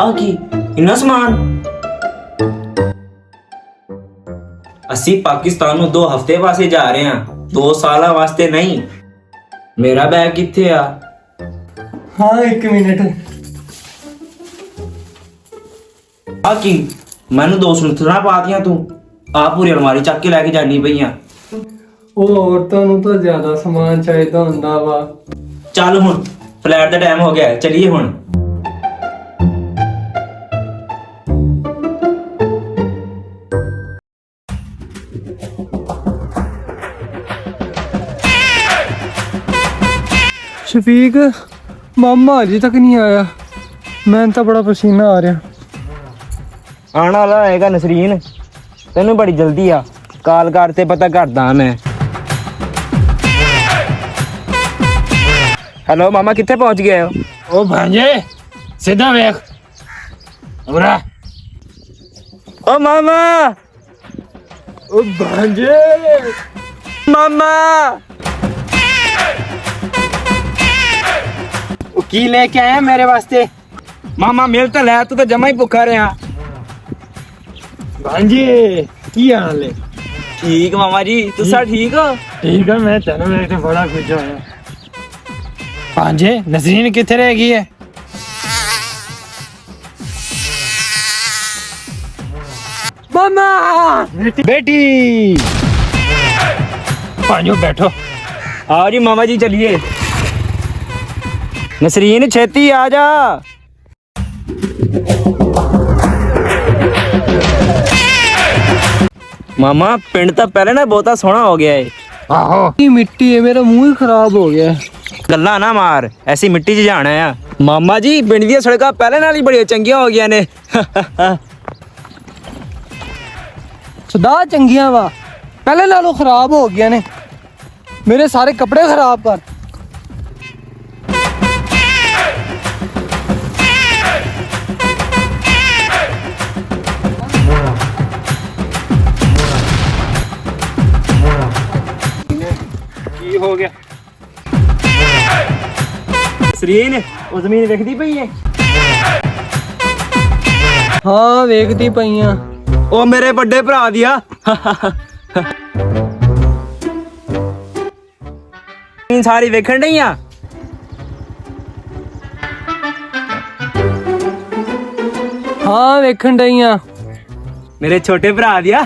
ਆ ਕੀ ਇੰਨਾ ਸਮਾਨ? ਅਸੀਂ ਪਾਕਿਸਤਾਨ ਨੂੰ 2 ਹਫ਼ਤੇ ਵਾਸਤੇ ਜਾ ਰਹੇ ਹਾਂ, 2 ਸਾਲਾਂ ਵਾਸਤੇ ਨਹੀਂ। ਮੇਰਾ ਬੈਗ ਕਿੱਥੇ ਆ? ਹਾਂ 1 ਮਿੰਟ। ਆ ਕੀ ਮੈਨੂੰ 2 ਸੁਨਥਣਾ ਪਾਤੀਆਂ ਤੂੰ? ਆ ਪੂਰੀ ਅਲਮਾਰੀ ਚੱਕ ਕੇ ਲੈ ਕੇ ਜਾਣੀ ਪਈਆਂ। ਉਹ ਔਰਤਾਂ ਨੂੰ ਤਾਂ ਜ਼ਿਆਦਾ ਸਮਾਨ ਚਾਹੀਦਾ ਹੁੰਦਾ ਵਾ। ਚੱਲ ਹੁਣ ਫਲੈਟ ਦਾ ਟਾਈਮ ਹੋ ਗਿਆ, ਚਲੀਏ ਹੁਣ। ਸ਼ਫੀਕ ਮਾਮਾ ਅਜੇ ਤੱਕ ਨਹੀਂ ਆਇਆ। ਮੈਨੂੰ ਤਾਂ ਬੜਾ ਪਸੀਨਾ ਆ ਰਿਹਾ। ਆਉਣ ਵਾਲਾ ਹੋਏਗਾ ਨਸਰੀਨ, ਤੈਨੂੰ ਬੜੀ ਜਲਦੀ ਆ। ਕਾਲ ਕਰ ਤੇ ਪਤਾ ਕਰਦਾ ਮੈਂ। ਹੈਲੋ ਮਾਮਾ, ਕਿੱਥੇ ਪਹੁੰਚ ਗਏ ਹੋ? ਉਹ ਭਾਂਜੇ ਸਿੱਧਾ ਵੇਖ ਉਰਾ। ਓ ਮਾਮਾ, ਉਹ ਭਾਂਜੇ ਮਾਮਾ ਉਹ ਕੀ ਲੈ ਕੇ ਆਇਆ ਮੇਰੇ ਵਾਸਤੇ? ਮਾਮਾ ਮਿਲ ਤਾਂ ਲੈ, ਤੂੰ ਤਾਂ ਜਮਾ ਹੀ ਭੁੱਖਾ ਰਿਹਾ। ਭਾਂਜੇ ਕੀ ਹਾਲ ਹੈ? ਠੀਕ ਮਾਮਾ ਜੀ, ਤੁਸੀਂ ਠੀਕ ਹੋ? ਠੀਕ ਹੈ, ਮੈਂ ਤੈਨੂੰ ਵੇਖ ਕੇ ਬੜਾ ਖੁਸ਼ ਹੋਇਆ। ਭਾਂਜੇ ਨਸਰੀਨ ਕਿੱਥੇ ਰਹਿ ਗਈ ਹੈ? ਮਾਮਾ बेटी भांजो बैठो। आओ जी मामा जी, चलिए। नसरीन छेती आ जा। मामा पिंड तो पहले ना बहुता सोहना हो गया है। आहो ये मिट्टी है, मेरा मुंह ही खराब हो गया है। गल्ला ना मार, ऐसी मिट्टी च जाना है। मामा जी पिंड दी सड़कां पहले नाल ही बड़ी चंगियां हो गई ने। सुधा चंगियां वा पहले नालों खराब हो गया ने। मेरे सारे कपड़े खराब कर। की हो गया? नसरीन वो जमीन देखदी पई है? हाँ वेखदी पईयां। ओ मेरे बड़े भरा दिया। सारी वेखण नहीं आ? हाँ वेखण डईयां। मेरे छोटे भरा दिया।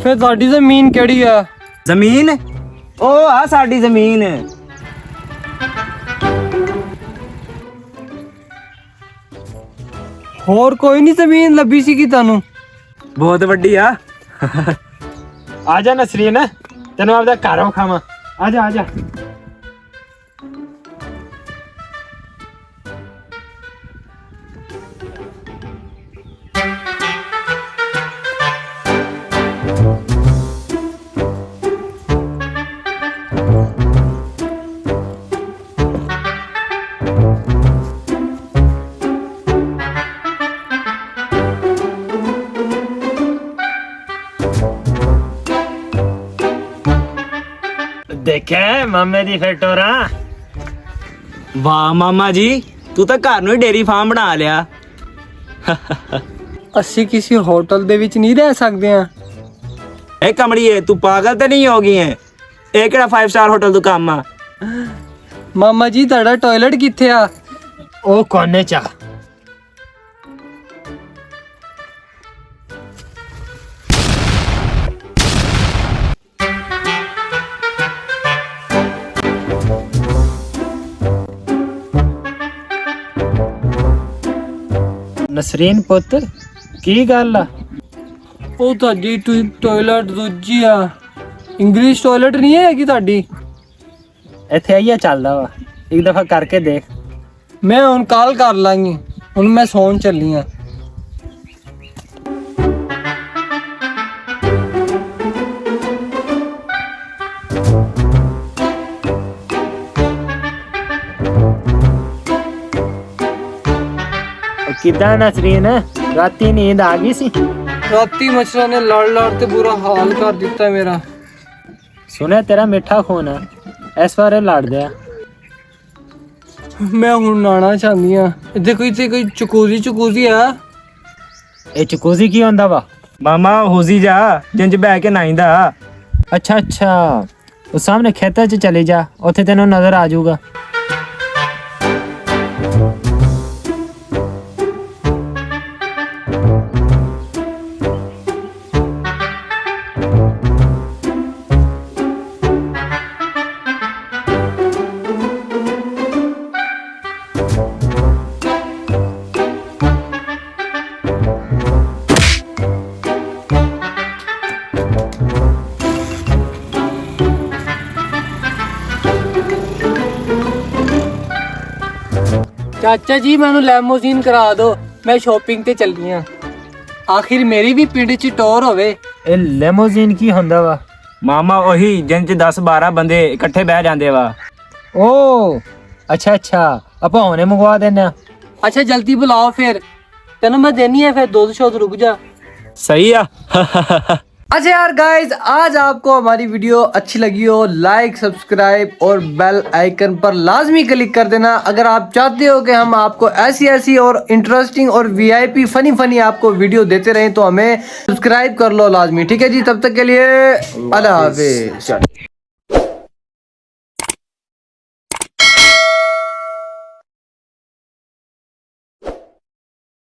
फिर साडी जमीन केड़ी है? जमीन ओ आ साडी जमीन। होर कोई नहीं जमीन लभी सी की तानू? बहुत वड्डी आ। आजा नसरीन तेन आपदा घर खावा। आजा आजा। देखे मामे दी फेटोरा। वाह मामा जी, तू तो घर ਨੂੰ ਡੇਰੀ ਫਾਰਮ ਬਣਾ ਲਿਆ। ਅਸੀਂ ਕਿਸੇ ਹੋਟਲ ਦੇ ਵਿੱਚ ਨਹੀਂ ਰਹਿ ਸਕਦੇ ਆ। ए कमड़िए, तू पागल तो नहीं हो गई है? ਇਹ ਕਿਹੜਾ 5 ਸਟਾਰ ਹੋਟਲ ਤੋਂ ਕੰਮ ਆ? ਮਾਮਾ ਜੀ ਤੁਹਾਡਾ ਟਾਇਲਟ ਕਿੱਥੇ ਆ? ओ कोने चा। नसरीन पुत की गल आ? ਉਹ ਤੁਹਾਡੀ ਟਾਇਲਟ ਦੂਜੀ ਆ। ਇੰਗਲਿਸ਼ ਟਾਇਲਟ ਨਹੀਂ ਹੈ ਕਿ ਤੁਹਾਡੀ? ਇੱਥੇ ਆਈਆ ਚੱਲਦਾ ਵਾ, ਇੱਕ ਦਫਾ ਕਰਕੇ ਦੇਖ। ਮੈਂ ਹੁਣ ਕਾਲ ਕਰ ਲਾਂਗੀ, ਹੁਣ ਮੈਂ ਸੌਣ ਚੱਲੀ ਆ। ਕਿੱਦਾਂ ਨਸਰੀਨ, ਰਾਤੀ ਨੀਂਦ ਆ ਗਈ ਸੀ? ਰਾਤੀ ਮੱਛਰਾਂ ਨੇ ਲੜ ਲੜ ਤੇ ਬੁਰਾ ਹਾਲ ਕਰ ਦਿੱਤਾ ਮੇਰਾ। ਸੁਣਿਆ ਤੇਰਾ ਮਿੱਠਾ ਖੂਨ ਹੈ, ਇਸ ਵਾਰੇ ਲੜ ਦਿਆ। ਮੈਂ ਹੁਣ ਨਾਣਾ ਚਾਹੁੰਦੀ ਆ। ਇੱਥੇ ਕੋਈ ਚਕੂਜ਼ੀ ਆ? ਇਹ ਚਕੂਜ਼ੀ ਕੀ ਹੁੰਦਾ ਵਾ? ਮਾਮਾ ਹੋਜ਼ੀ ਜਾ ਜਿੰਜ ਬਹਿ ਕੇ ਨਾਈਂਦਾ। ਅੱਛਾ ਅੱਛਾ, ਉਹ ਸਾਹਮਣੇ ਖੇਤਾਂ 'ਚ ਚਲੇ ਜਾ, ਉੱਥੇ ਤੈਨੂੰ ਨਜ਼ਰ ਆ ਜਾਊਗਾ। ਚਾਚਾ ਜੀ ਮੈਨੂੰ ਲੈਮੋਜ਼ੀਨ ਕਰਾ ਦਿਓ, ਮੈਂ ਸ਼ਾਪਿੰਗ ਤੇ ਚੱਲਦੀ ਆ। ਆਖਿਰ ਮੇਰੀ ਵੀ ਪਿੰਡ 'ਚ ਟੋਰ ਹੋਵੇ। ਇਹ ਲੈਮੋਜ਼ੀਨ ਕੀ ਹੁੰਦਾ ਵਾ? ਮਾਮਾ ਉਹੀ ਜਿੰਜ 10-12 ਬੰਦੇ ਇਕੱਠੇ ਬਹਿ ਜਾਂਦੇ ਵਾ। ਓ ਅੱਛਾ ਅੱਛਾ, ਆਪਾਂ ਹੁਣੇ ਮੰਗਵਾ ਦਿੰਦੇ ਆ। अच्छा जल्दी बुलाओ फिर, तेन मैं देनी है फिर 2 रुक जा। सही है। अच्छा यार गाइस, आज आपको हमारी वीडियो अच्छी लगी हो, लाइक सब्सक्राइब और बेल आइकन पर लाजमी क्लिक कर देना। अगर आप चाहते हो कि हम आपको ऐसी और इंटरेस्टिंग और वीआईपी फनी आपको वीडियो देते रहें तो हमें सब्सक्राइब कर लो लाजमी, ठीक है जी। तब तक के लिए अल्लाह हाफिज।